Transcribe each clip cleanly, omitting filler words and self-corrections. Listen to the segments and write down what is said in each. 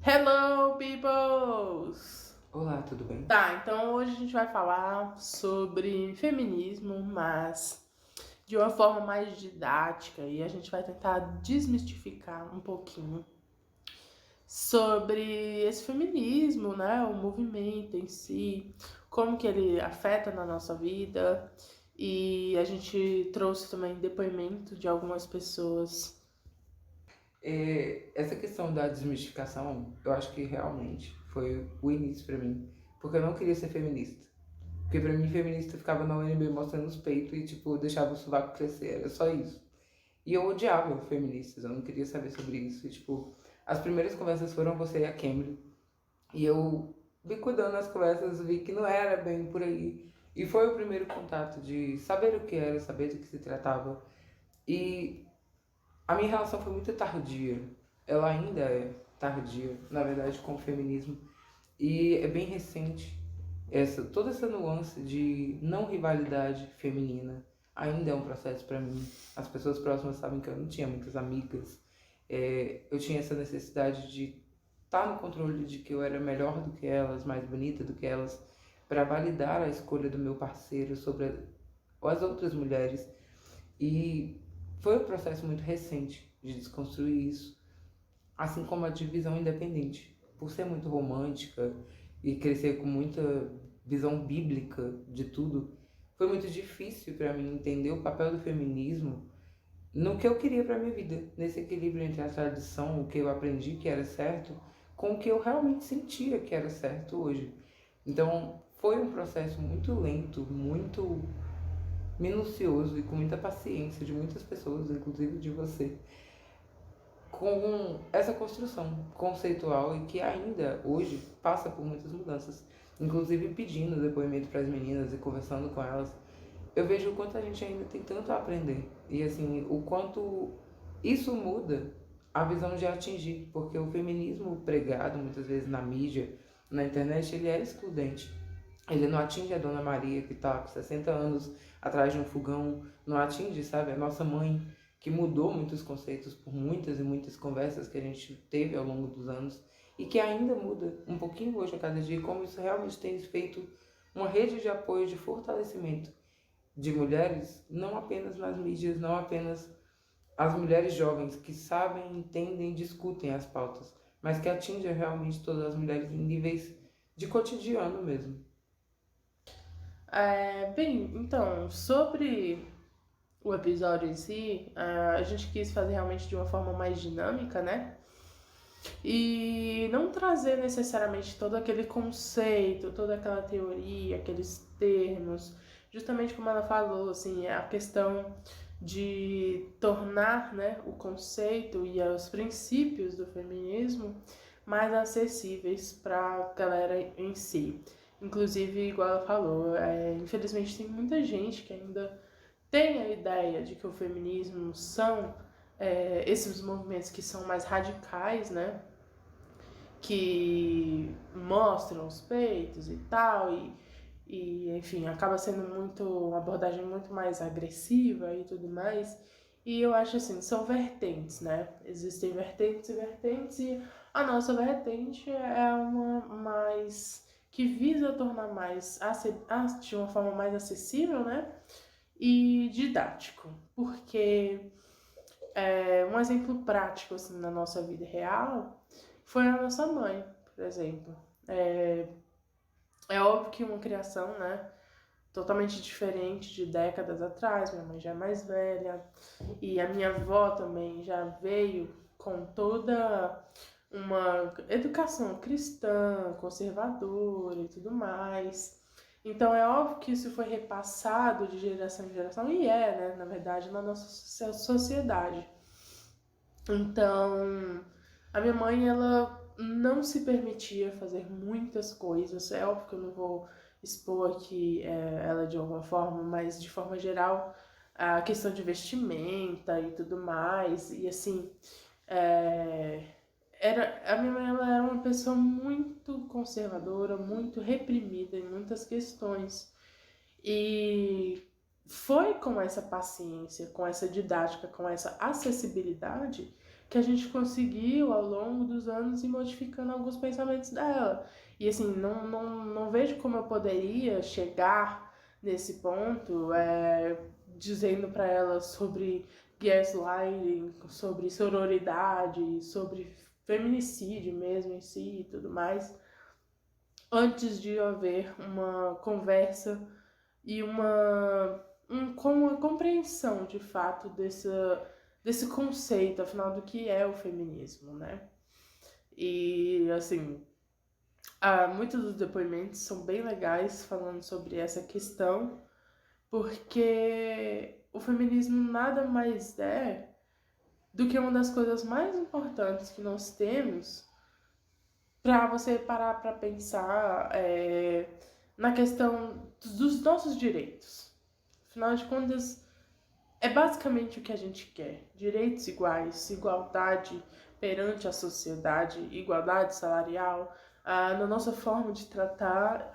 Hello, peoples! Olá, tudo bem? Tá, então hoje a gente vai falar sobre feminismo, mas de uma forma mais didática, e a gente vai tentar desmistificar um pouquinho sobre esse feminismo, né? O movimento em si, como que ele afeta na nossa vida, e a gente trouxe também depoimento de algumas pessoas. Essa questão da desmistificação, eu acho que realmente foi o início pra mim, porque eu não queria ser feminista. Porque pra mim, feminista ficava na UNB mostrando os peitos e, tipo, deixava o sovaco crescer, era só isso. E eu odiava feministas, eu não queria saber sobre isso. E, tipo, as primeiras conversas foram você e a Camry, e eu vi cuidando das conversas, vi que não era bem por aí. E foi o primeiro contato de saber o que era, saber do que se tratava. E a minha relação foi muito tardia. Ela ainda é tardia, na verdade, com o feminismo. E é bem recente. Toda essa nuance de não rivalidade feminina ainda é um processo para mim. As pessoas próximas sabem que eu não tinha muitas amigas. Eu tinha essa necessidade de estar no controle de que eu era melhor do que elas, mais bonita do que elas, para validar a escolha do meu parceiro sobre as outras mulheres. E foi um processo muito recente de desconstruir isso, assim como a divisão independente. Por ser muito romântica e crescer com muita visão bíblica de tudo, foi muito difícil para mim entender o papel do feminismo no que eu queria para minha vida, nesse equilíbrio entre a tradição, o que eu aprendi que era certo, com o que eu realmente sentia que era certo hoje. Então, foi um processo muito lento, muito minucioso e com muita paciência de muitas pessoas, inclusive de você, com essa construção conceitual e que ainda hoje passa por muitas mudanças, inclusive pedindo depoimento para as meninas e conversando com elas. Eu vejo o quanto a gente ainda tem tanto a aprender e assim o quanto isso muda a visão de atingir, porque o feminismo pregado muitas vezes na mídia, na internet, ele é excludente. Ele não atinge a Dona Maria, que está com 60 anos atrás de um fogão, não atinge, sabe, a nossa mãe, que mudou muitos conceitos por muitas e muitas conversas que a gente teve ao longo dos anos e que ainda muda um pouquinho hoje a cada dia, como isso realmente tem feito uma rede de apoio, de fortalecimento de mulheres, não apenas nas mídias, não apenas as mulheres jovens que sabem, entendem, discutem as pautas, mas que atinge realmente todas as mulheres em níveis de cotidiano mesmo. Bem, então, sobre o episódio em si, a gente quis fazer realmente de uma forma mais dinâmica, né? E não trazer necessariamente todo aquele conceito, toda aquela teoria, aqueles termos, justamente como ela falou, assim, a questão de tornar, né, o conceito e os princípios do feminismo mais acessíveis para a galera em si. Inclusive, igual ela falou, infelizmente tem muita gente que ainda tem a ideia de que o feminismo são esses movimentos que são mais radicais, né? Que mostram os peitos e tal, enfim, acaba sendo muito uma abordagem muito mais agressiva e tudo mais. E eu acho assim, são vertentes, né? Existem vertentes e vertentes, e a nossa vertente é uma mais que visa tornar mais de uma forma mais acessível, né? E didático, porque um exemplo prático assim na nossa vida real foi a nossa mãe, por exemplo. É óbvio que uma criação, né, totalmente diferente de décadas atrás. Minha mãe já é mais velha e a minha avó também já veio com toda uma educação cristã, conservadora e tudo mais. Então é óbvio que isso foi repassado de geração em geração, e né, na verdade, na nossa sociedade. Então, a minha mãe, ela não se permitia fazer muitas coisas. É óbvio que eu não vou expor aqui ela de alguma forma, mas de forma geral, a questão de vestimenta e tudo mais. E assim, é, a minha mãe, ela era uma pessoa muito conservadora, muito reprimida em muitas questões. E foi com essa paciência, com essa didática, com essa acessibilidade que a gente conseguiu ao longo dos anos ir modificando alguns pensamentos dela. E assim, não vejo como eu poderia chegar nesse ponto dizendo para ela sobre gaslighting, sobre sororidade, sobre feminicídio mesmo em si e tudo mais, antes de haver uma conversa e com uma compreensão de fato desse conceito, afinal, do que é o feminismo, né? E assim, muitos dos depoimentos são bem legais falando sobre essa questão, porque o feminismo nada mais é do que uma das coisas mais importantes que nós temos para você parar para pensar na questão dos nossos direitos. Afinal de contas, é basicamente o que a gente quer: direitos iguais, igualdade perante a sociedade, igualdade salarial, na nossa forma de tratar,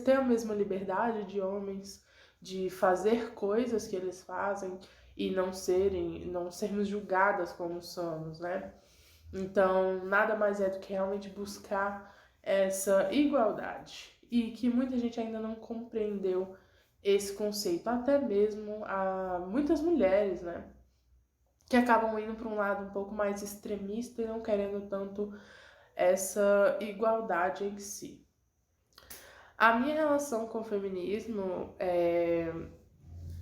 ter a mesma liberdade de homens, de fazer coisas que eles fazem e não sermos julgadas como somos, né? Então, nada mais é do que realmente buscar essa igualdade. E que muita gente ainda não compreendeu esse conceito, até mesmo muitas mulheres, né? Que acabam indo para um lado um pouco mais extremista e não querendo tanto essa igualdade em si. A minha relação com o feminismo,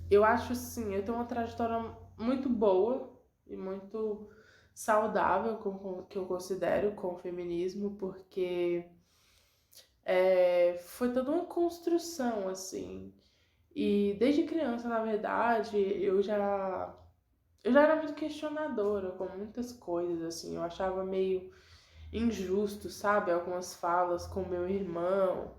eu acho assim, eu tenho uma trajetória muito boa e muito saudável que eu considero com o feminismo, porque foi toda uma construção, assim. E desde criança, na verdade, eu já era muito questionadora com muitas coisas, assim. Eu achava meio injusto, sabe? Algumas falas com meu irmão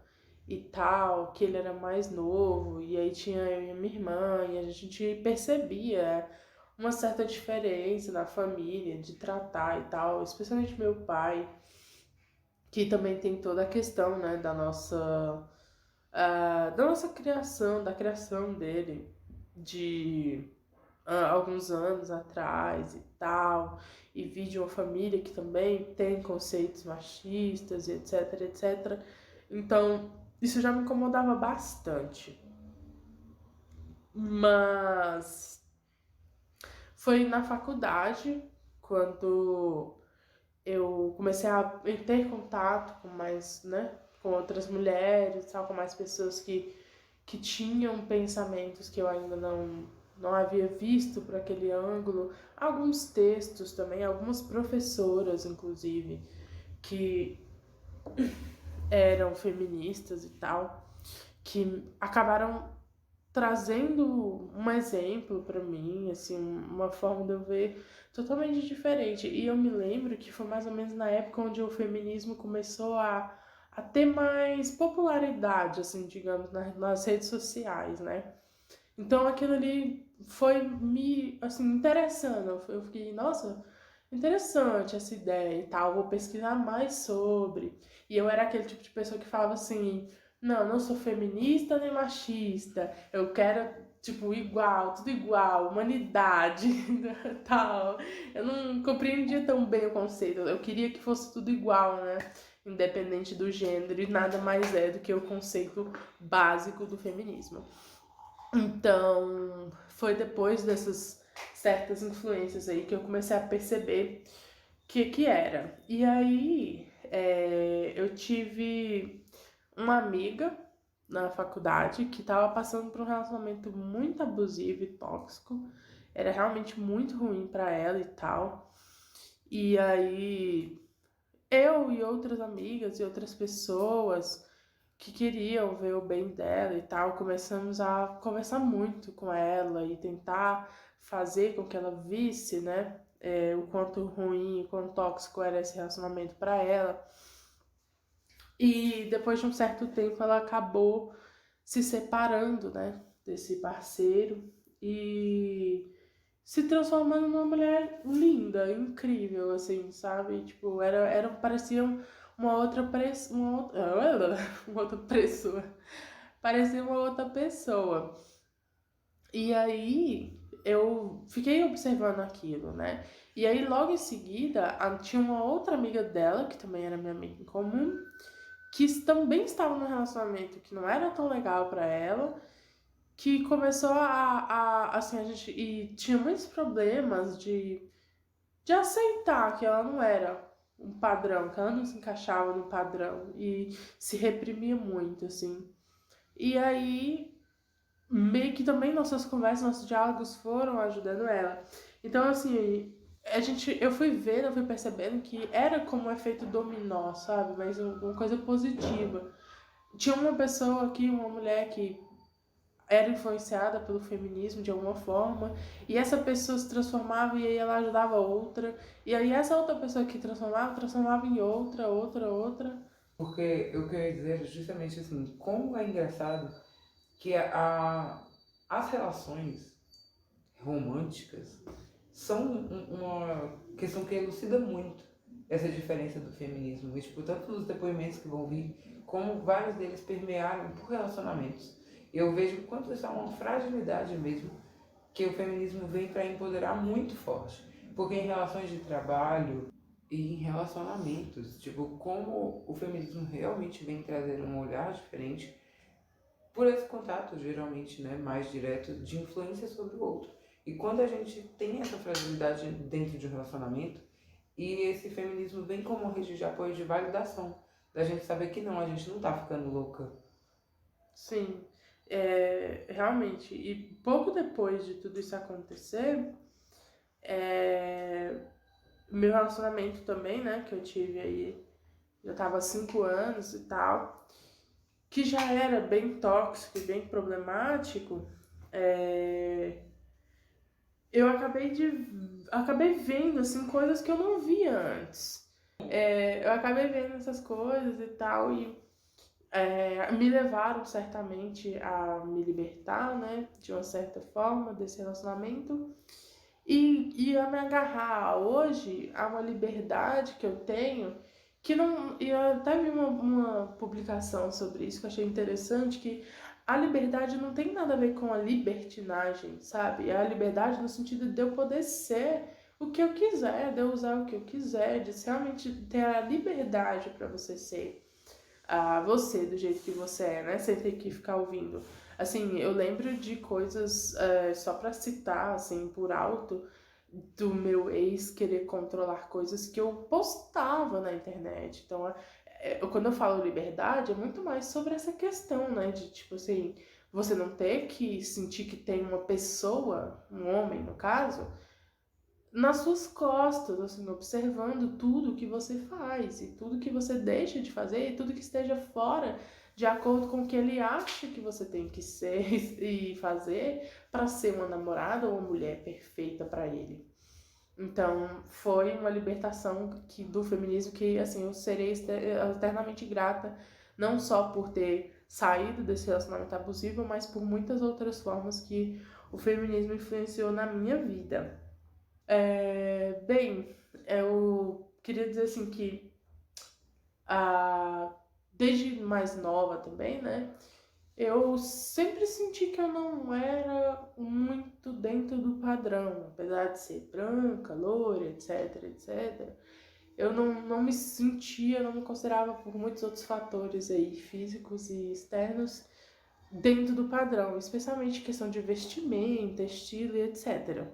e tal, que ele era mais novo, e aí tinha eu e a minha irmã, e a gente percebia uma certa diferença na família, de tratar e tal, especialmente meu pai, que também tem toda a questão, né, da nossa criação, da criação dele, de alguns anos atrás e tal, e vi de uma família que também tem conceitos machistas e etc, etc. Então, isso já me incomodava bastante. Mas foi na faculdade, quando eu comecei a ter contato com mais, né, com outras mulheres, tal, com mais pessoas que tinham pensamentos que eu ainda não havia visto por aquele ângulo. Alguns textos também, algumas professoras, inclusive, que eram feministas e tal, que acabaram trazendo um exemplo para mim, assim, uma forma de eu ver totalmente diferente. E eu me lembro que foi mais ou menos na época onde o feminismo começou a ter mais popularidade, assim, digamos, nas redes sociais, né? Então aquilo ali foi me, assim, interessando. Eu fiquei, nossa, interessante essa ideia e tal, vou pesquisar mais sobre. E eu era aquele tipo de pessoa que falava assim: não sou feminista nem machista, eu quero, tipo, igual, tudo igual, humanidade, tal. Eu não compreendia tão bem o conceito, eu queria que fosse tudo igual, né? Independente do gênero, e nada mais é do que o conceito básico do feminismo. Então, foi depois dessas certas influências aí que eu comecei a perceber que era. E aí, eu tive uma amiga na faculdade que estava passando por um relacionamento muito abusivo e tóxico. Era realmente muito ruim para ela e tal. E aí, eu e outras amigas e outras pessoas que queriam ver o bem dela e tal, começamos a conversar muito com ela e tentar fazer com que ela visse, né, o quanto ruim, o quanto tóxico era esse relacionamento para ela. E depois de um certo tempo ela acabou se separando, né, desse parceiro e se transformando numa mulher linda, incrível, assim, sabe? Tipo, parecia uma outra, uma outra pessoa. Parecia uma outra pessoa. E aí, eu fiquei observando aquilo, né? E aí, logo em seguida, tinha uma outra amiga dela, que também era minha amiga em comum, que também estava num relacionamento que não era tão legal pra ela, que começou assim, a gente, e tinha muitos problemas de aceitar que ela não era um padrão, que ela não se encaixava no padrão, e se reprimia muito, assim. E aí, meio que também nossas conversas, nossos diálogos foram ajudando ela. Então, assim, eu fui vendo, eu fui percebendo que era como um efeito dominó, sabe? Mas uma coisa positiva. Tinha uma pessoa aqui, uma mulher que era influenciada pelo feminismo de alguma forma, e essa pessoa se transformava e aí ela ajudava outra, e aí essa outra pessoa que transformava em outra. Porque eu queria dizer justamente assim, como é engraçado que as relações românticas são uma questão que elucida muito essa diferença do feminismo. E, tipo, tanto nos depoimentos que vão vir, como vários deles permearam por relacionamentos. Eu vejo o quanto isso é uma fragilidade mesmo, que o feminismo vem para empoderar muito forte. Porque em relações de trabalho e em relacionamentos, tipo, como o feminismo realmente vem trazer um olhar diferente por esse contato, geralmente, né, mais direto, de influência sobre o outro. E quando a gente tem essa fragilidade dentro de um relacionamento, e esse feminismo vem como uma rede de apoio de validação, da gente saber que não, a gente não tá ficando louca. Sim, realmente. E pouco depois de tudo isso acontecer, meu relacionamento também, né, que eu tive aí, já tava há 5 anos e tal, que já era bem tóxico e bem problemático, eu acabei vendo, assim, coisas que eu não via antes. Eu acabei vendo essas coisas e tal, e me levaram certamente a me libertar, né, de uma certa forma, desse relacionamento. E a me agarrar hoje a uma liberdade que eu tenho, que não. E eu até vi uma publicação sobre isso que eu achei interessante, que a liberdade não tem nada a ver com a libertinagem, sabe? É a liberdade no sentido de eu poder ser o que eu quiser, de eu usar o que eu quiser, de realmente ter a liberdade para você ser você do jeito que você é, né? Sem ter que ficar ouvindo. Assim, eu lembro de coisas, só pra citar, assim, por alto, do meu ex querer controlar coisas que eu postava na internet. Então, quando eu falo liberdade, é muito mais sobre essa questão, né? De, tipo assim, você não ter que sentir que tem uma pessoa, um homem no caso, nas suas costas, assim, observando tudo que você faz e tudo que você deixa de fazer e tudo que esteja fora de acordo com o que ele acha que você tem que ser e fazer para ser uma namorada ou uma mulher perfeita para ele. Então, foi uma libertação do feminismo que, assim, eu serei eternamente grata, não só por ter saído desse relacionamento abusivo, mas por muitas outras formas que o feminismo influenciou na minha vida. Bem, eu queria dizer assim que desde mais nova também, né? Eu sempre senti que eu não era muito dentro do padrão, apesar de ser branca, loira, etc, etc. Eu não me sentia, não me considerava por muitos outros fatores aí, físicos e externos, dentro do padrão, especialmente questão de vestimenta, estilo e etc.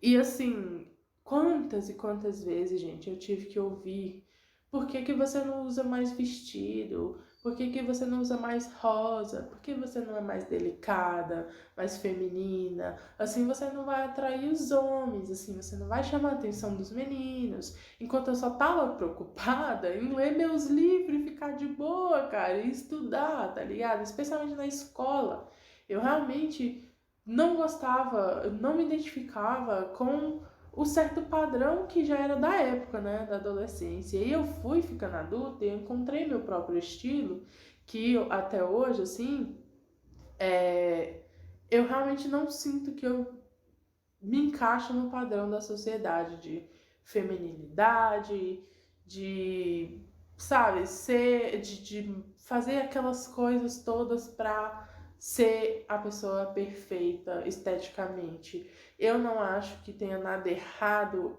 E assim, quantas e quantas vezes, gente, eu tive que ouvir: por que que você não usa mais vestido? Por que que você não usa mais rosa? Por que você não é mais delicada, mais feminina? Assim você não vai atrair os homens, assim você não vai chamar a atenção dos meninos. Enquanto eu só tava preocupada em ler meus livros e ficar de boa, cara, e estudar, tá ligado? Especialmente na escola. Eu realmente não gostava, eu não me identificava com o certo padrão que já era da época, né, da adolescência. E eu fui ficando adulta e eu encontrei meu próprio estilo, que até hoje, assim, eu realmente não sinto que eu me encaixo no padrão da sociedade de feminilidade, sabe, de fazer aquelas coisas todas pra ser a pessoa perfeita esteticamente. Eu não acho que tenha nada errado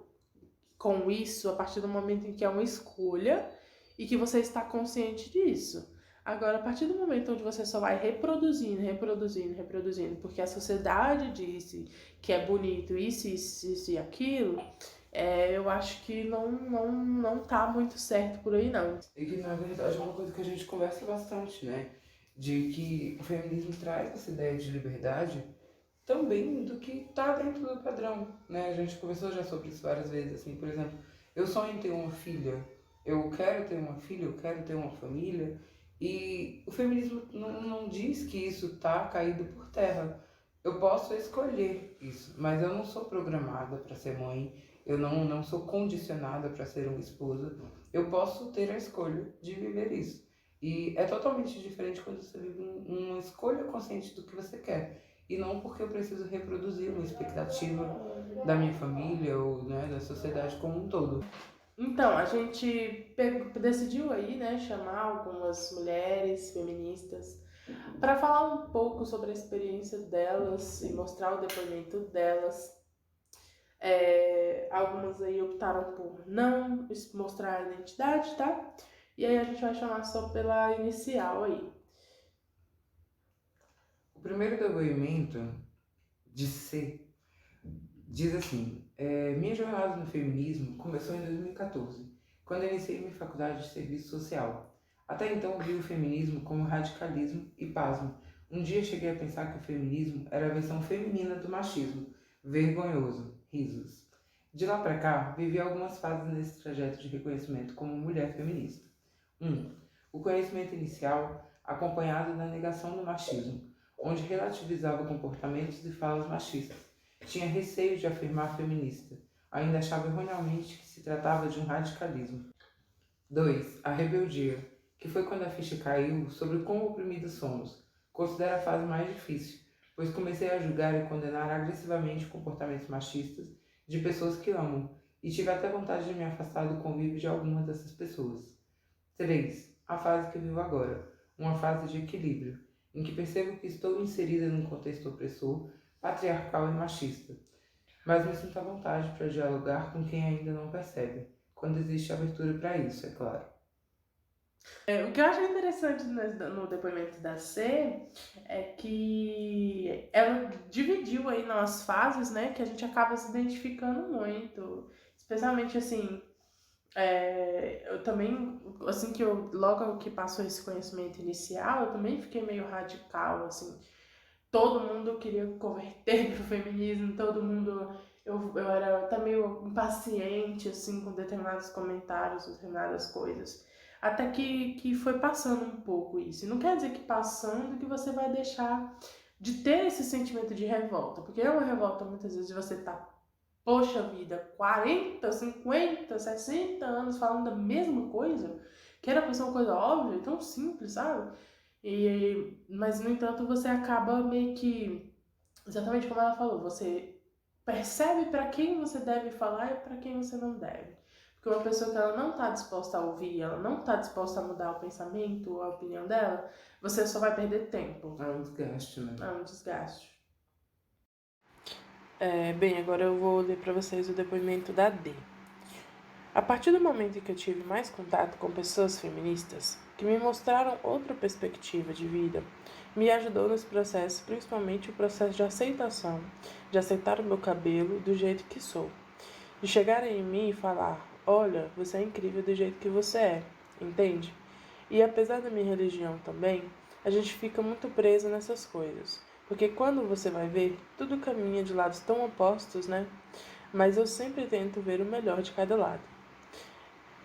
com isso a partir do momento em que é uma escolha e que você está consciente disso. Agora, a partir do momento onde você só vai reproduzindo, porque a sociedade disse que é bonito isso e aquilo, eu acho que não tá muito certo por aí, não. E que na verdade é uma coisa que a gente conversa bastante, né? De que o feminismo traz essa ideia de liberdade também do que tá dentro do padrão, né? A gente conversou já sobre isso várias vezes, assim, por exemplo, eu sonho em ter uma filha, eu quero ter uma filha, eu quero ter uma família, e o feminismo não diz que isso tá caído por terra. Eu posso escolher isso, mas eu não sou programada para ser mãe, eu não sou condicionada para ser uma esposa, eu posso ter a escolha de viver isso. E é totalmente diferente quando você vive uma escolha consciente do que você quer. E não porque eu preciso reproduzir uma expectativa da minha família ou, né, da sociedade como um todo. Então, a gente decidiu aí, né, chamar algumas mulheres feministas para falar um pouco sobre a experiência delas e mostrar o depoimento delas. Algumas aí optaram por não mostrar a identidade, tá? E aí a gente vai chamar só pela inicial aí. O primeiro depoimento de ser diz assim: minha jornada no feminismo começou em 2014, quando iniciei minha faculdade de serviço social. Até então vi o feminismo como radicalismo e pasmo. Um dia cheguei a pensar que o feminismo era a versão feminina do machismo. Vergonhoso. Risos. De lá para cá, vivi algumas fases nesse trajeto de reconhecimento como mulher feminista. 1. O conhecimento inicial, acompanhado da negação do machismo, onde relativizava comportamentos e falas machistas. Tinha receio de afirmar feminista. Ainda achava erroneamente que se tratava de um radicalismo. 2. A rebeldia, que foi quando a ficha caiu sobre o quão oprimidos somos. Considero a fase mais difícil, pois comecei a julgar e condenar agressivamente comportamentos machistas de pessoas que amo, e tive até vontade de me afastar do convívio de algumas dessas pessoas. 3. A fase que vivo agora, uma fase de equilíbrio, em que percebo que estou inserida num contexto opressor, patriarcal e machista, mas me sinto à vontade para dialogar com quem ainda não percebe, quando existe abertura para isso, é claro. O que eu acho interessante no depoimento da C é que ela dividiu aí nas fases, né, que a gente acaba se identificando muito, especialmente assim. Eu também, assim que logo que passou esse conhecimento inicial, eu também fiquei meio radical, assim. Todo mundo queria converter pro feminismo, todo mundo. Eu era até meio impaciente, assim, com determinados comentários, determinadas coisas. Até que foi passando um pouco isso. E não quer dizer que passando que você vai deixar de ter esse sentimento de revolta, porque é uma revolta muitas vezes de você estar, poxa vida, 40, 50, 60 anos falando da mesma coisa, que era pra ser uma coisa óbvia, tão simples, sabe? Mas, no entanto, você acaba meio que, exatamente como ela falou, você percebe para quem você deve falar e para quem você não deve. Porque uma pessoa que ela não está disposta a ouvir, ela não está disposta a mudar o pensamento, a opinião dela, você só vai perder tempo. É um desgaste, né? É um desgaste. Bem, agora eu vou ler para vocês o depoimento da D. A partir do momento em que eu tive mais contato com pessoas feministas, que me mostraram outra perspectiva de vida, me ajudou nesse processo, principalmente o processo de aceitação, de aceitar o meu cabelo do jeito que sou, de chegarem em mim e falar: olha, você é incrível do jeito que você é, entende? E apesar da minha religião também, a gente fica muito preso nessas coisas, porque quando você vai ver, tudo caminha de lados tão opostos, né? Mas eu sempre tento ver o melhor de cada lado.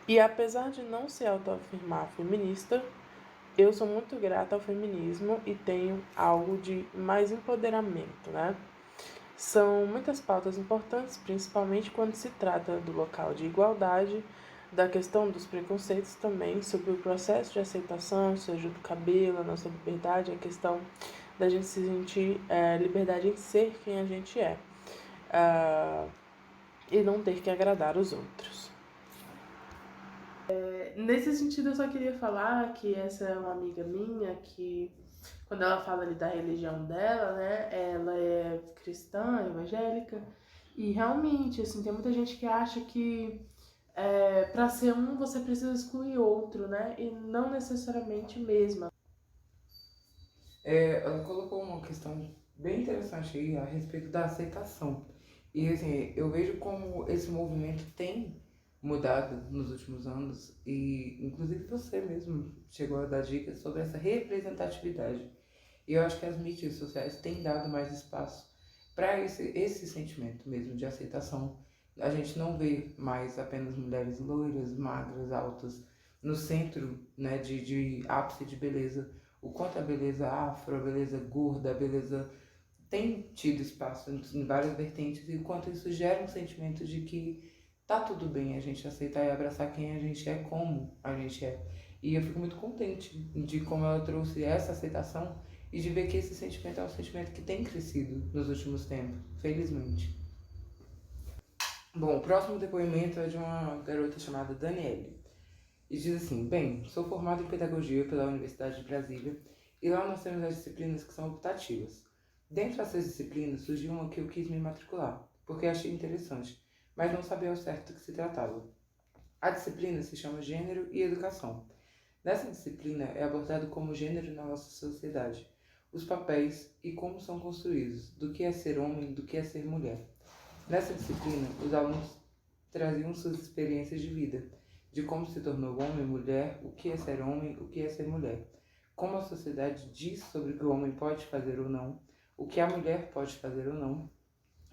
E apesar de não se autoafirmar feminista, eu sou muito grata ao feminismo e tenho algo de mais empoderamento, né? São muitas pautas importantes, principalmente quando se trata do local de igualdade, da questão dos preconceitos também, sobre o processo de aceitação, seja do cabelo, a nossa liberdade, a questão da gente se sentir liberdade em ser quem a gente é, e não ter que agradar os outros. Nesse sentido, eu só queria falar que essa é uma amiga minha que quando ela fala ali da religião dela, né, ela é cristã, evangélica, e realmente, assim, tem muita gente que acha que para ser um você precisa excluir outro, né, e não necessariamente mesmo. Ela colocou uma questão bem interessante aí a respeito da aceitação. E assim, eu vejo como esse movimento tem mudado nos últimos anos e inclusive você mesmo chegou a dar dicas sobre essa representatividade. E eu acho que as mídias sociais têm dado mais espaço para esse sentimento mesmo de aceitação. A gente não vê mais apenas mulheres loiras, magras, altas, no centro, né, de ápice de beleza. O quanto a beleza afro, a beleza gorda, a beleza tem tido espaço em várias vertentes e o quanto isso gera um sentimento de que tá tudo bem a gente aceitar e abraçar quem a gente é, como a gente é. E eu fico muito contente de como ela trouxe essa aceitação e de ver que esse sentimento é um sentimento que tem crescido nos últimos tempos, felizmente. Bom, o próximo depoimento é de uma garota chamada Daniele. E diz assim: bem, sou formada em pedagogia pela Universidade de Brasília e lá nós temos as disciplinas que são optativas. Dentre essas disciplinas surgiu uma que eu quis me matricular, porque achei interessante, mas não sabia ao certo do que se tratava. A disciplina se chama Gênero e Educação. Nessa disciplina é abordado como gênero na nossa sociedade, os papéis e como são construídos, do que é ser homem, do que é ser mulher. Nessa disciplina, os alunos traziam suas experiências de vida, de como se tornou homem, mulher, o que é ser homem, o que é ser mulher, como a sociedade diz sobre o que o homem pode fazer ou não, o que a mulher pode fazer ou não,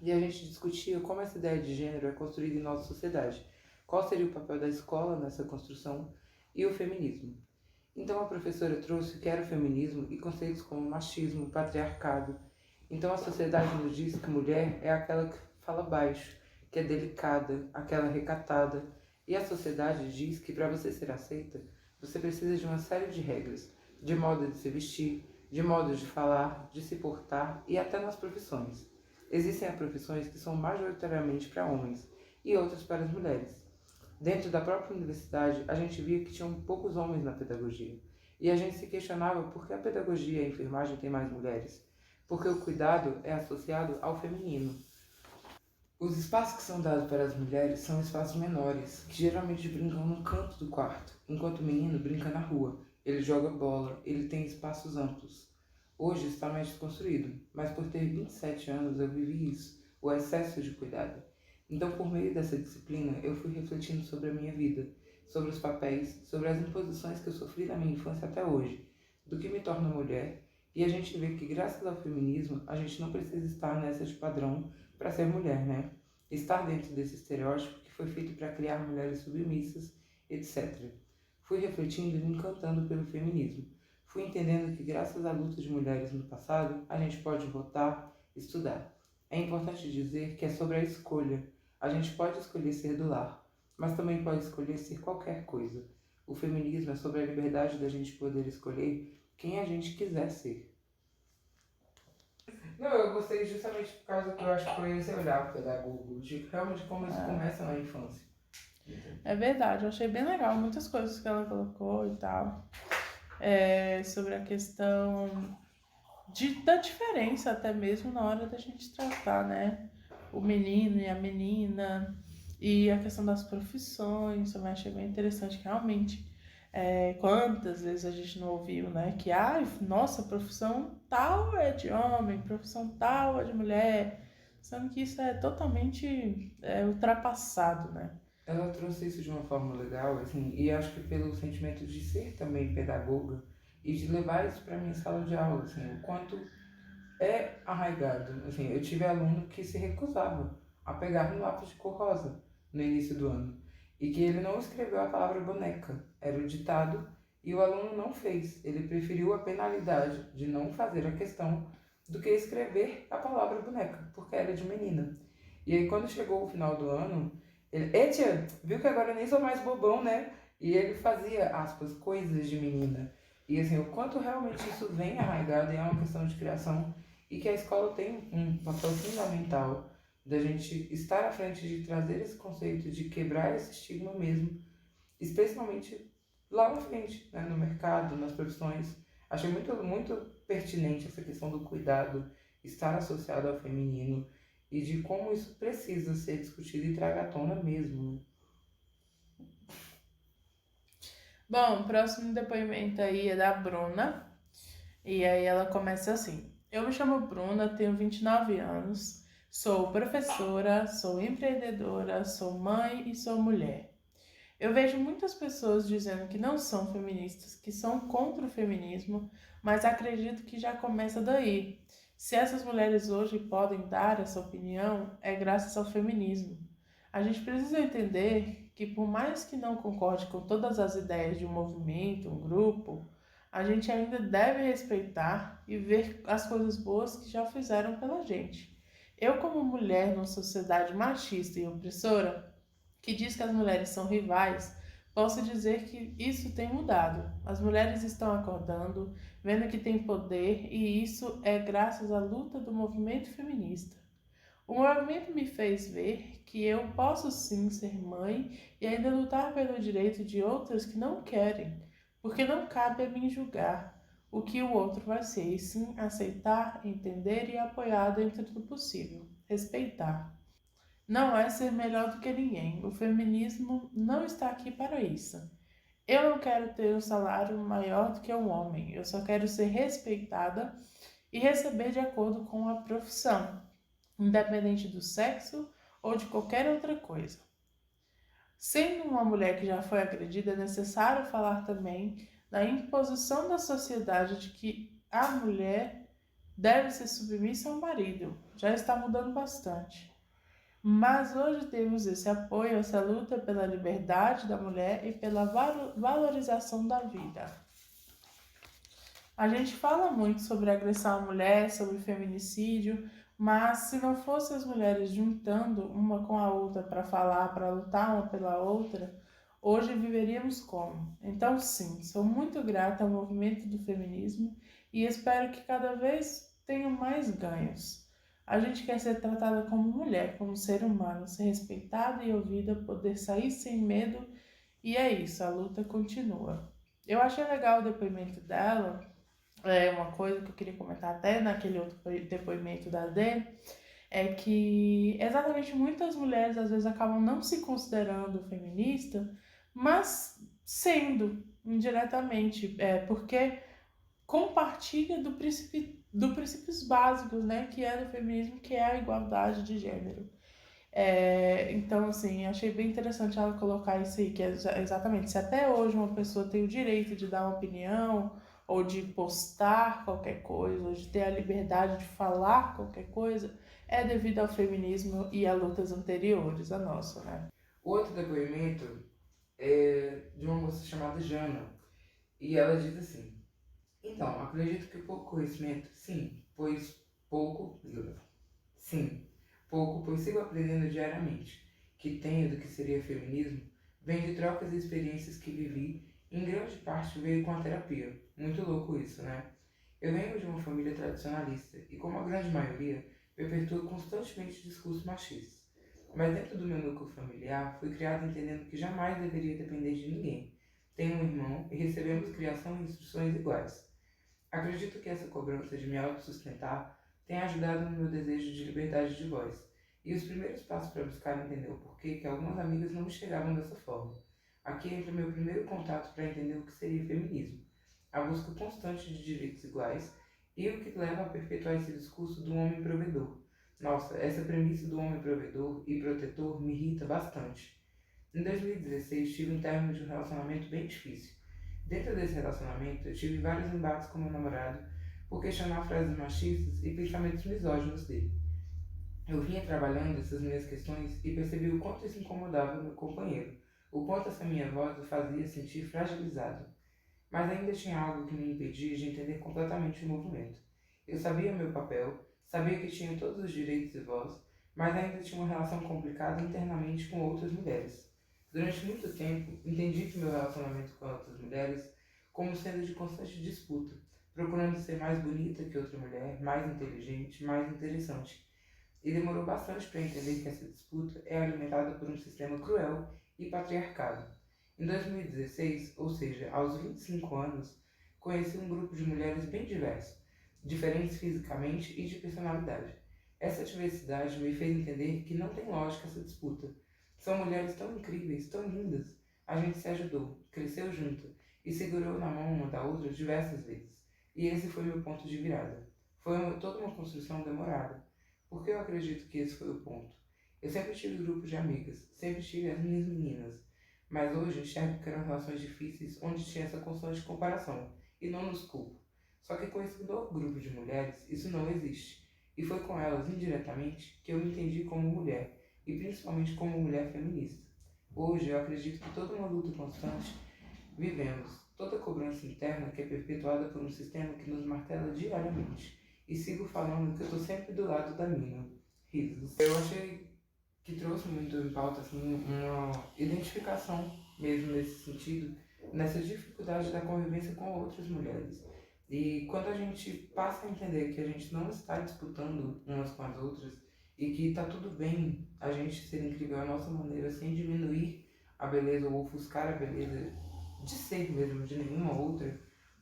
e a gente discutia como essa ideia de gênero é construída em nossa sociedade, qual seria o papel da escola nessa construção e o feminismo. Então a professora trouxe o que era o feminismo e conceitos como machismo, patriarcado. Então a sociedade nos diz que mulher é aquela que fala baixo, que é delicada, aquela recatada. E a sociedade diz que para você ser aceita, você precisa de uma série de regras, de modo de se vestir, de modo de falar, de se portar e até nas profissões. Existem profissões que são majoritariamente para homens e outras para as mulheres. Dentro da própria universidade, a gente via que tinham poucos homens na pedagogia. E a gente se questionava por que a pedagogia e a enfermagem têm mais mulheres. Porque o cuidado é associado ao feminino. Os espaços que são dados para as mulheres são espaços menores, que geralmente brincam no canto do quarto, enquanto o menino brinca na rua. Ele joga bola, ele tem espaços amplos. Hoje está mais desconstruído, mas por ter 27 anos eu vivi isso, o excesso de cuidado. Então, por meio dessa disciplina, eu fui refletindo sobre a minha vida, sobre os papéis, sobre as imposições que eu sofri na minha infância até hoje, do que me torna mulher, e a gente vê que graças ao feminismo, a gente não precisa estar nessa de padrão para ser mulher, né? Estar dentro desse estereótipo que foi feito para criar mulheres submissas, etc. Fui refletindo e me encantando pelo feminismo. Fui entendendo que graças à luta de mulheres no passado, a gente pode votar, estudar. É importante dizer que é sobre a escolha. A gente pode escolher ser do lar, mas também pode escolher ser qualquer coisa. O feminismo é sobre a liberdade da gente poder escolher quem a gente quiser ser. Não, eu gostei justamente por causa que eu acho que foi esse olhar pedagogo, de realmente como isso começa na infância. É verdade, eu achei bem legal muitas coisas que ela colocou e tal. Sobre a questão da diferença até mesmo na hora da gente tratar, né? O menino e a menina. E a questão das profissões, eu achei bem interessante que realmente, quantas vezes a gente não ouviu, né? Que, nossa, profissão tal é de homem, profissão tal é de mulher. Sendo que isso é totalmente ultrapassado, né? Ela trouxe isso de uma forma legal, assim, e acho que pelo sentimento de ser também pedagoga e de levar isso para minha sala de aula, assim, o quanto é arraigado. Assim, eu tive aluno que se recusava a pegar no lápis de cor rosa no início do ano e que ele não escreveu a palavra boneca, era o ditado e o aluno não fez. Ele preferiu a penalidade de não fazer a questão do que escrever a palavra boneca, porque era de menina. E aí quando chegou o final do ano, ele, tia, viu que agora eu nem sou mais bobão, né? E ele fazia, aspas, coisas de menina. E assim, o quanto realmente isso vem arraigado e é uma questão de criação e que a escola tem um papel fundamental da gente estar à frente de trazer esse conceito, de quebrar esse estigma mesmo, especialmente lá na frente, né, no mercado, nas profissões. Achei muito pertinente essa questão do cuidado estar associado ao feminino e de como isso precisa ser discutido e traga à tona mesmo, né? Bom, o próximo depoimento aí é da Bruna. E aí ela começa assim: Eu me chamo Bruna, tenho 29 anos, sou professora, sou empreendedora, sou mãe e sou mulher. Eu vejo muitas pessoas dizendo que não são feministas, que são contra o feminismo, mas acredito que já começa daí. Se essas mulheres hoje podem dar essa opinião, é graças ao feminismo. A gente precisa entender que, por mais que não concorde com todas as ideias de um movimento, um grupo, a gente ainda deve respeitar e ver as coisas boas que já fizeram pela gente. Eu, como mulher numa sociedade machista e opressora, que diz que as mulheres são rivais, posso dizer que isso tem mudado. As mulheres estão acordando, vendo que têm poder, e isso é graças à luta do movimento feminista. O movimento me fez ver que eu posso sim ser mãe e ainda lutar pelo direito de outras que não querem, porque não cabe a mim julgar o que o outro vai ser, e sim aceitar, entender e apoiar dentro do possível, respeitar. Não é ser melhor do que ninguém. O feminismo não está aqui para isso. Eu não quero ter um salário maior do que um homem. Eu só quero ser respeitada e receber de acordo com a profissão, independente do sexo ou de qualquer outra coisa. Sendo uma mulher que já foi agredida, é necessário falar também da imposição da sociedade de que a mulher deve ser submissa ao marido. Já está mudando bastante. Mas hoje temos esse apoio, essa luta pela liberdade da mulher e pela valorização da vida. A gente fala muito sobre agressão à mulher, sobre feminicídio, mas se não fossem as mulheres juntando uma com a outra para falar, para lutar uma pela outra, hoje viveríamos como? Então, sim, sou muito grata ao movimento do feminismo e espero que cada vez tenham mais ganhos. A gente quer ser tratada como mulher, como ser humano, ser respeitada e ouvida, poder sair sem medo, e é isso, a luta continua. Eu achei legal o depoimento dela, uma coisa que eu queria comentar até naquele outro depoimento da Dê, é que exatamente muitas mulheres às vezes acabam não se considerando feminista, mas sendo indiretamente, porque compartilha do princípios básicos, né, que é do feminismo, que é a igualdade de gênero. Então, assim, achei bem interessante ela colocar isso aí, que é exatamente, se até hoje uma pessoa tem o direito de dar uma opinião, ou de postar qualquer coisa, ou de ter a liberdade de falar qualquer coisa, é devido ao feminismo e a lutas anteriores à nossa, né? O outro depoimento é de uma moça chamada Jana, e ela diz assim: Então, acredito que pouco conhecimento, pouco, sim, pouco, pois sigo aprendendo diariamente, que tenho do que seria feminismo, vem de trocas e experiências que vivi, em grande parte veio com a terapia. Muito louco isso, né? Eu venho de uma família tradicionalista, e como a grande maioria, perpetua constantemente discursos machistas. Mas dentro do meu núcleo familiar, fui criado entendendo que jamais deveria depender de ninguém. Tenho um irmão e recebemos criação e instruções iguais. Acredito que essa cobrança de me autossustentar tem ajudado no meu desejo de liberdade de voz, e os primeiros passos para buscar entender o porquê que algumas amigas não me chegavam dessa forma. Aqui entra meu primeiro contato para entender o que seria feminismo, a busca constante de direitos iguais e o que leva a perpetuar esse discurso do homem provedor. Nossa, essa premissa do homem provedor e protetor me irrita bastante. Em 2016 tive um término de um relacionamento bem difícil. Dentro desse relacionamento, eu tive vários embates com meu namorado por questionar frases machistas e pensamentos misóginos dele. Eu vinha trabalhando essas minhas questões e percebi o quanto isso incomodava meu companheiro, o quanto essa minha voz o fazia sentir fragilizado. Mas ainda tinha algo que me impedia de entender completamente o movimento. Eu sabia meu papel, sabia que tinha todos os direitos e voz, mas ainda tinha uma relação complicada internamente com outras mulheres. Durante muito tempo, entendi que meu relacionamento com outras mulheres como sendo de constante disputa, procurando ser mais bonita que outra mulher, mais inteligente, mais interessante. E demorou bastante para entender que essa disputa é alimentada por um sistema cruel e patriarcado. Em 2016, ou seja, aos 25 anos, conheci um grupo de mulheres bem diverso, diferentes fisicamente e de personalidade. Essa diversidade me fez entender que não tem lógica essa disputa. São mulheres tão incríveis, tão lindas. A gente se ajudou, cresceu junto e segurou na mão uma da outra diversas vezes. E esse foi meu ponto de virada. Toda uma construção demorada. Porque eu acredito que esse foi o ponto. Eu sempre tive grupos de amigas, sempre tive as minhas meninas, mas hoje enxergo que eram relações difíceis onde tinha essa constante comparação, e não nos culpo. Só que com esse novo grupo de mulheres, isso não existe. E foi com elas, indiretamente, que eu me entendi como mulher, e principalmente como mulher feminista. Hoje eu acredito que toda uma luta constante vivemos, toda cobrança interna que é perpetuada por um sistema que nos martela diariamente. E sigo falando que eu tô sempre do lado da mina. Risos. Eu achei que trouxe muito em pauta assim, uma identificação mesmo nesse sentido, nessa dificuldade da convivência com outras mulheres. E quando a gente passa a entender que a gente não está disputando umas com as outras e que está tudo bem a gente ser incrível à nossa maneira, sem diminuir a beleza ou ofuscar a beleza de ser mesmo, de nenhuma outra,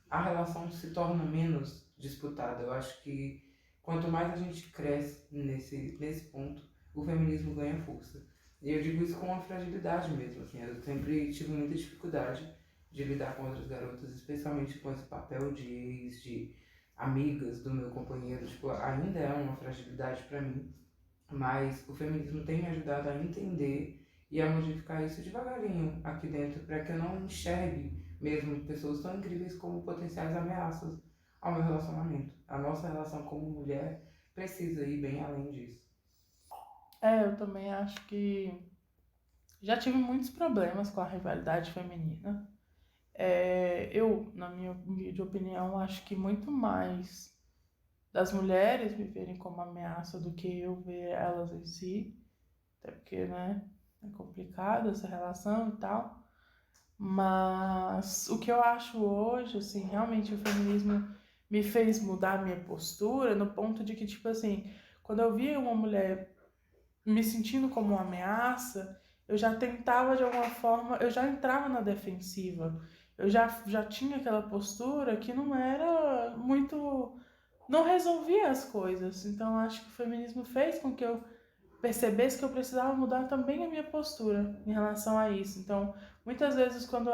a relação se torna menos disputada. Eu acho que quanto mais a gente cresce nesse ponto, o feminismo ganha força. E eu digo isso com uma fragilidade mesmo, assim, eu sempre tive muita dificuldade de lidar com outras garotas, especialmente com esse papel de ex, de amigas do meu companheiro, tipo, ainda é uma fragilidade para mim, mas o feminismo tem me ajudado a entender e a modificar isso devagarinho aqui dentro, para que eu não enxergue mesmo pessoas tão incríveis como potenciais ameaças ao meu relacionamento. A nossa relação como mulher precisa ir bem além disso. Eu também acho que já tive muitos problemas com a rivalidade feminina. Eu, na minha humilde opinião, acho que muito mais das mulheres me verem como ameaça do que eu ver elas em si. Até porque, né, é complicado essa relação e tal. Mas o que eu acho hoje, assim, realmente o feminismo me fez mudar a minha postura no ponto de que, tipo assim, quando eu via uma mulher me sentindo como uma ameaça, eu já tentava de alguma forma, eu já entrava na defensiva. Eu já tinha aquela postura que não era muito. Não resolvia as coisas. Então acho que o feminismo fez com que eu percebesse que eu precisava mudar também a minha postura em relação a isso. Então, muitas vezes quando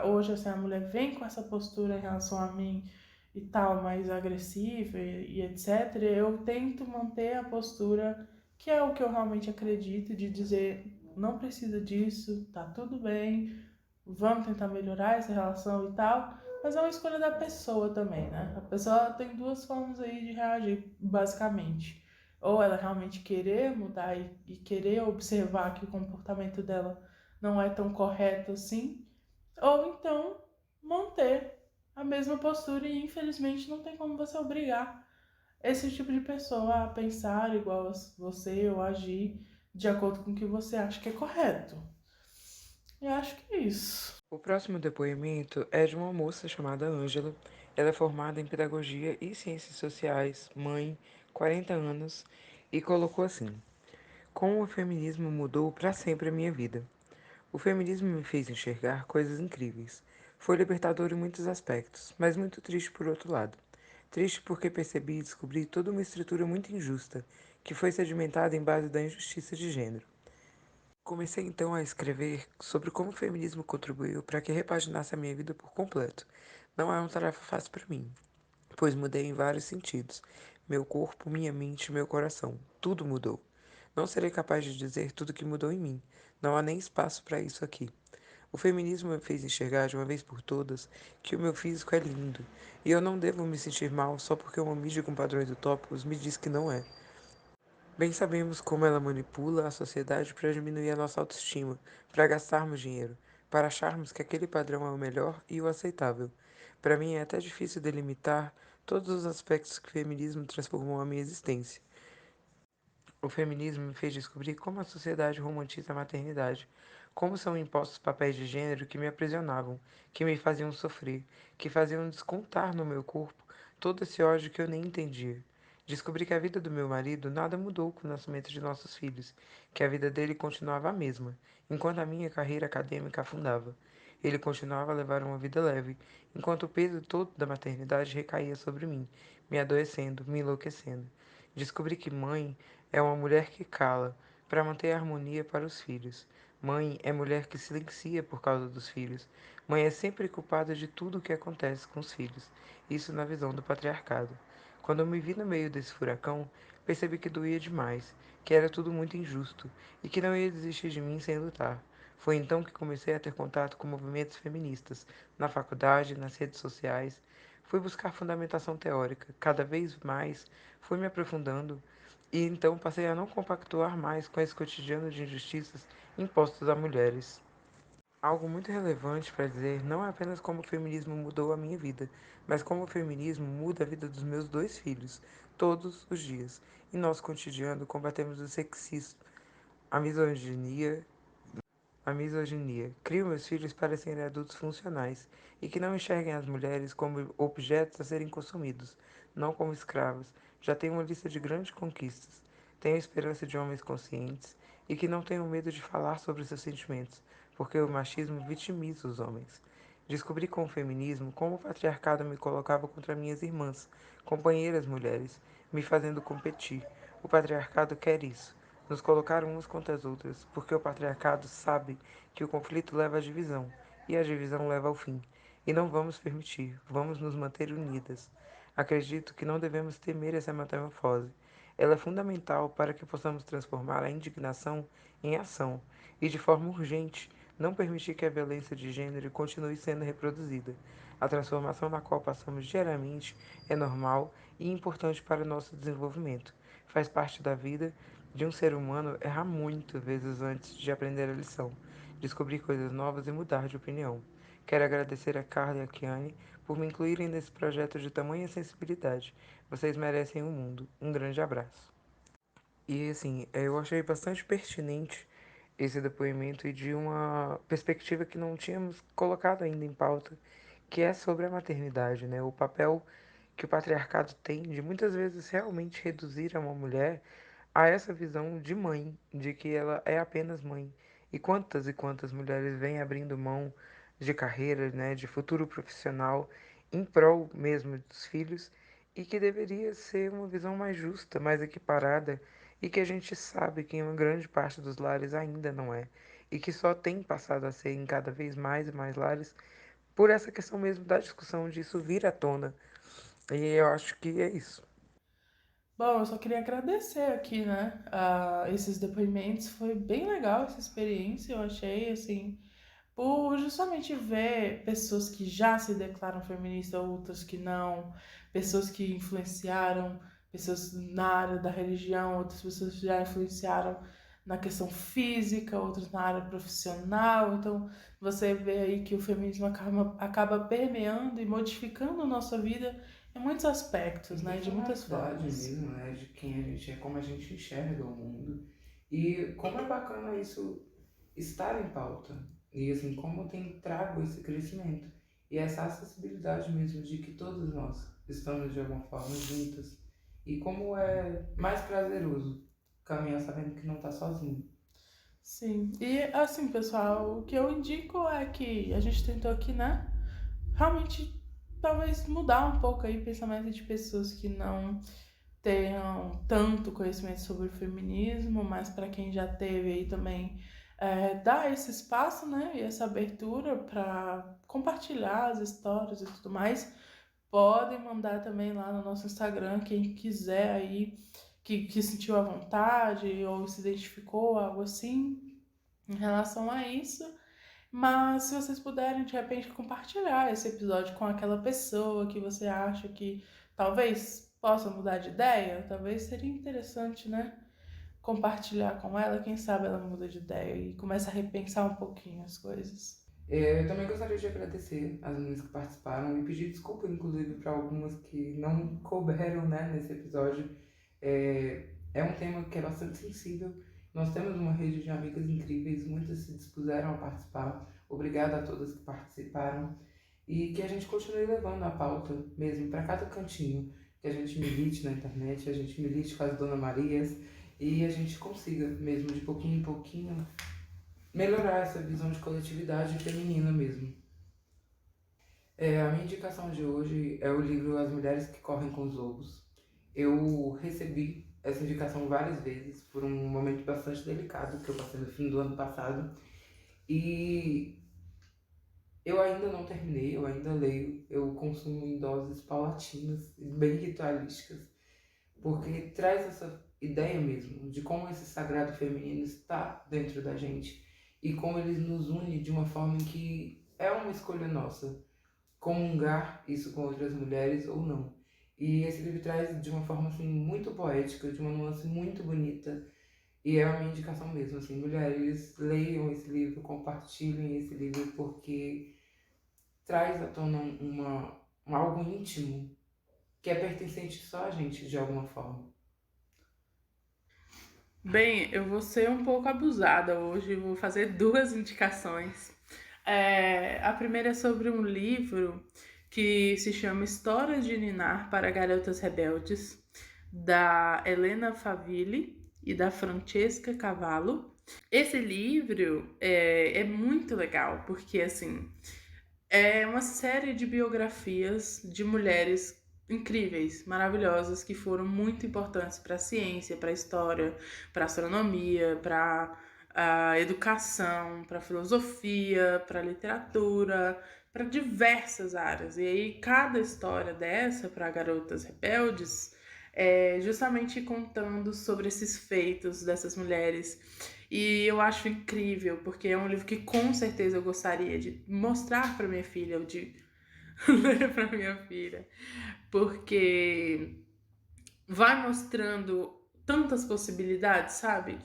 hoje assim, a mulher vem com essa postura em relação a mim e tal, mais agressiva e etc, eu tento manter a postura que é o que eu realmente acredito, de dizer não precisa disso, tá tudo bem, vamos tentar melhorar essa relação e tal, mas é uma escolha da pessoa também, né? A pessoa tem duas formas aí de reagir, basicamente. Ou ela realmente querer mudar e querer observar que o comportamento dela não é tão correto assim, ou então manter a mesma postura e infelizmente não tem como você obrigar esse tipo de pessoa a pensar igual a você ou agir de acordo com o que você acha que é correto. Eu acho que é isso. O próximo depoimento é de uma moça chamada Ângela. Ela é formada em Pedagogia e Ciências Sociais, mãe, 40 anos, e colocou assim: como o feminismo mudou para sempre a minha vida. O feminismo me fez enxergar coisas incríveis. Foi libertador em muitos aspectos, mas muito triste por outro lado. Triste porque percebi e descobri toda uma estrutura muito injusta, que foi sedimentada em base da injustiça de gênero. Comecei então a escrever sobre como o feminismo contribuiu para que repaginasse a minha vida por completo. Não é uma tarefa fácil para mim, pois mudei em vários sentidos. Meu corpo, minha mente, meu coração. Tudo mudou. Não serei capaz de dizer tudo que mudou em mim. Não há nem espaço para isso aqui. O feminismo me fez enxergar de uma vez por todas que o meu físico é lindo, e eu não devo me sentir mal só porque uma mídia com padrões utópicos me diz que não é. Bem sabemos como ela manipula a sociedade para diminuir a nossa autoestima, para gastarmos dinheiro, para acharmos que aquele padrão é o melhor e o aceitável. Para mim é até difícil delimitar todos os aspectos que o feminismo transformou a minha existência. O feminismo me fez descobrir como a sociedade romantiza a maternidade, como são impostos papéis de gênero que me aprisionavam, que me faziam sofrer, que faziam descontar no meu corpo todo esse ódio que eu nem entendia. Descobri que a vida do meu marido nada mudou com o nascimento de nossos filhos, que a vida dele continuava a mesma, enquanto a minha carreira acadêmica afundava. Ele continuava a levar uma vida leve, enquanto o peso todo da maternidade recaía sobre mim, me adoecendo, me enlouquecendo. Descobri que mãe é uma mulher que cala, para manter a harmonia para os filhos. Mãe é mulher que silencia por causa dos filhos. Mãe é sempre culpada de tudo o que acontece com os filhos. Isso na visão do patriarcado. Quando eu me vi no meio desse furacão, percebi que doía demais, que era tudo muito injusto e que não ia desistir de mim sem lutar. Foi então que comecei a ter contato com movimentos feministas, na faculdade, nas redes sociais. Fui buscar fundamentação teórica, cada vez mais fui me aprofundando e então passei a não compactuar mais com esse cotidiano de injustiças impostos a mulheres. Algo muito relevante para dizer não é apenas como o feminismo mudou a minha vida, mas como o feminismo muda a vida dos meus dois filhos, todos os dias. Em nosso cotidiano combatemos o sexismo, a misoginia a misoginia. Crio meus filhos para serem adultos funcionais e que não enxerguem as mulheres como objetos a serem consumidos, não como escravos. Já tenho uma lista de grandes conquistas. Tenho a esperança de homens conscientes e que não tenham medo de falar sobre seus sentimentos, porque o machismo vitimiza os homens. Descobri com o feminismo como o patriarcado me colocava contra minhas irmãs, companheiras mulheres, me fazendo competir. O patriarcado quer isso, nos colocar umas contra as outras, porque o patriarcado sabe que o conflito leva à divisão, e a divisão leva ao fim. E não vamos permitir, vamos nos manter unidas. Acredito que não devemos temer essa metamorfose. Ela é fundamental para que possamos transformar a indignação em ação e, de forma urgente, não permitir que a violência de gênero continue sendo reproduzida. A transformação na qual passamos diariamente é normal e importante para o nosso desenvolvimento. Faz parte da vida de um ser humano errar muitas vezes antes de aprender a lição, descobrir coisas novas e mudar de opinião. Quero agradecer a Carla e a Kiane por me incluírem nesse projeto de tamanha sensibilidade. Vocês merecem um mundo. Um grande abraço. E assim, eu achei bastante pertinente esse depoimento e de uma perspectiva que não tínhamos colocado ainda em pauta, que é sobre a maternidade, né? O papel que o patriarcado tem de muitas vezes realmente reduzir a uma mulher a essa visão de mãe, de que ela é apenas mãe. E quantas mulheres vêm abrindo mão de carreira, né, de futuro profissional, em prol mesmo dos filhos, e que deveria ser uma visão mais justa, mais equiparada, e que a gente sabe que em uma grande parte dos lares ainda não é, e que só tem passado a ser em cada vez mais e mais lares por essa questão mesmo da discussão disso vir à tona. E eu acho que é isso. Bom, eu só queria agradecer aqui, né, esses depoimentos. Foi bem legal essa experiência, eu achei, assim, por justamente ver pessoas que já se declaram feministas, outras que não, pessoas que influenciaram, pessoas na área da religião, outras pessoas que já influenciaram na questão física, outras na área profissional. Então, você vê aí que o feminismo acaba permeando e modificando a nossa vida em muitos aspectos, Em né, de muitas personalidade formas. mesmo, né? De quem a gente é, como a gente enxerga o mundo. E como é bacana isso estar em pauta. E assim, como tem trago esse crescimento. E essa acessibilidade mesmo de que todos nós estamos de alguma forma juntas. E como é mais prazeroso caminhar sabendo que não está sozinho. Sim, e assim, pessoal, o que eu indico é que a gente tentou aqui, né, realmente talvez mudar um pouco aí o pensamento de pessoas que não tenham tanto conhecimento sobre o feminismo, mas para quem já teve aí também dar esse espaço, né, e essa abertura para compartilhar as histórias e tudo mais. Podem mandar também lá no nosso Instagram, quem quiser aí, que sentiu à vontade ou se identificou, algo assim, em relação a isso. Mas se vocês puderem, de repente, compartilhar esse episódio com aquela pessoa que você acha que talvez possa mudar de ideia, talvez seria interessante, né? Compartilhar com ela, quem sabe ela muda de ideia e começa a repensar um pouquinho as coisas. Eu também gostaria de agradecer as meninas que participaram e pedir desculpa, inclusive, para algumas que não couberam, né, nesse episódio. É um tema que é bastante sensível. Nós temos uma rede de amigas incríveis, muitas se dispuseram a participar. Obrigada a todas que participaram. E que a gente continue levando a pauta mesmo para cada cantinho. Que a gente milite na internet, a gente milite com as Dona Marias e a gente consiga mesmo, de pouquinho em pouquinho, melhorar essa visão de coletividade feminina mesmo. A minha indicação de hoje é o livro As Mulheres que Correm com os Lobos. Eu recebi essa indicação várias vezes por um momento bastante delicado que eu passei no fim do ano passado. E eu ainda não terminei, eu ainda leio, eu consumo em doses paulatinas, bem ritualísticas, porque traz essa ideia mesmo de como esse sagrado feminino está dentro da gente e como ele nos une de uma forma que é uma escolha nossa, comungar isso com outras mulheres ou não. E esse livro traz de uma forma assim muito poética, de uma nuance muito bonita, e é a minha indicação mesmo, assim, mulheres, leiam esse livro, compartilhem esse livro, porque traz à tona um algo íntimo que é pertencente só a gente, de alguma forma. Bem, eu vou ser um pouco abusada hoje, vou fazer duas indicações. A primeira é sobre um livro que se chama Histórias de Ninar para Garotas Rebeldes, da Helena Favilli e da Francesca Cavallo. Esse livro é muito legal, porque assim, é uma série de biografias de mulheres incríveis, maravilhosas, que foram muito importantes para a ciência, para a história, para a astronomia, para a educação, para a filosofia, para a literatura, para diversas áreas. E aí, cada história dessa, para Garotas Rebeldes, é justamente contando sobre esses feitos dessas mulheres. E eu acho incrível, porque é um livro que com certeza eu gostaria de mostrar para minha filha, ou de ler para minha filha, porque vai mostrando tantas possibilidades, sabe?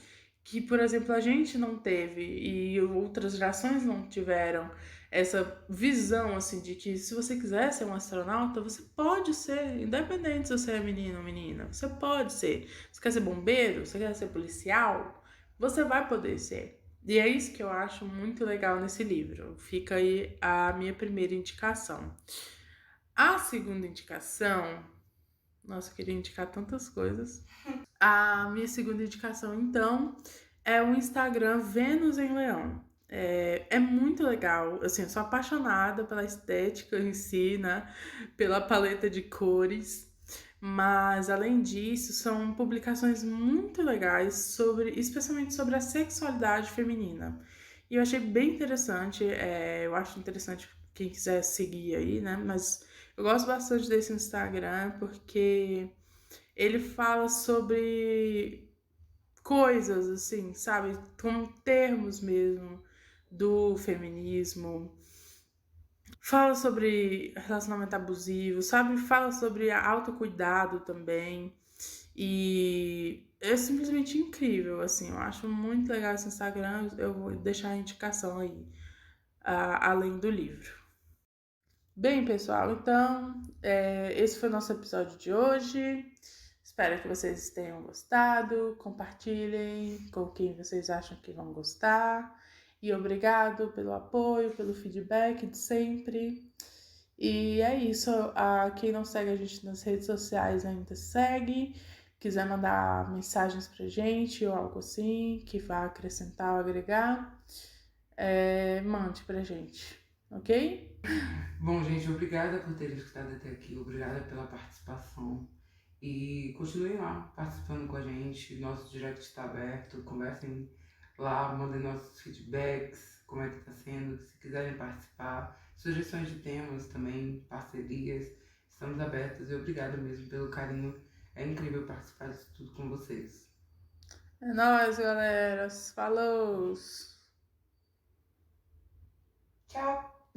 Que, por exemplo, a gente não teve e outras gerações não tiveram essa visão, assim, de que se você quiser ser um astronauta, você pode ser, independente se você é menino ou menina, você pode ser. Você quer ser bombeiro? Você quer ser policial? Você vai poder ser. E é isso que eu acho muito legal nesse livro. Fica aí a minha primeira indicação. A segunda indicação, nossa, eu queria indicar tantas coisas. A minha segunda indicação, então, é o Instagram Vênus em Leão. É muito legal, assim, eu sou apaixonada pela estética em si, né? Pela paleta de cores. Mas, além disso, são publicações muito legais sobre, especialmente sobre a sexualidade feminina. E eu achei bem interessante, eu acho interessante quem quiser seguir aí, né? Mas eu gosto bastante desse Instagram porque ele fala sobre coisas, assim, sabe? Com termos mesmo do feminismo. Fala sobre relacionamento abusivo, sabe? Fala sobre autocuidado também. E é simplesmente incrível, assim. Eu acho muito legal esse Instagram. Eu vou deixar a indicação aí, além do livro. Bem, pessoal, então, esse foi o nosso episódio de hoje. Espero que vocês tenham gostado. Compartilhem com quem vocês acham que vão gostar. E obrigado pelo apoio, pelo feedback de sempre. E é isso. Quem não segue a gente nas redes sociais ainda segue. Quiser mandar mensagens pra gente ou algo assim que vá acrescentar ou agregar, mande pra gente, ok? Bom, gente, obrigada por terem escutado até aqui, obrigada pela participação. E continuem lá participando com a gente, nosso direct está aberto, conversem lá, mandem nossos feedbacks, como é que está sendo, se quiserem participar, sugestões de temas também, parcerias, estamos abertos e obrigada mesmo pelo carinho, é incrível participar disso tudo com vocês. É nóis, galera. Falou! Tchau!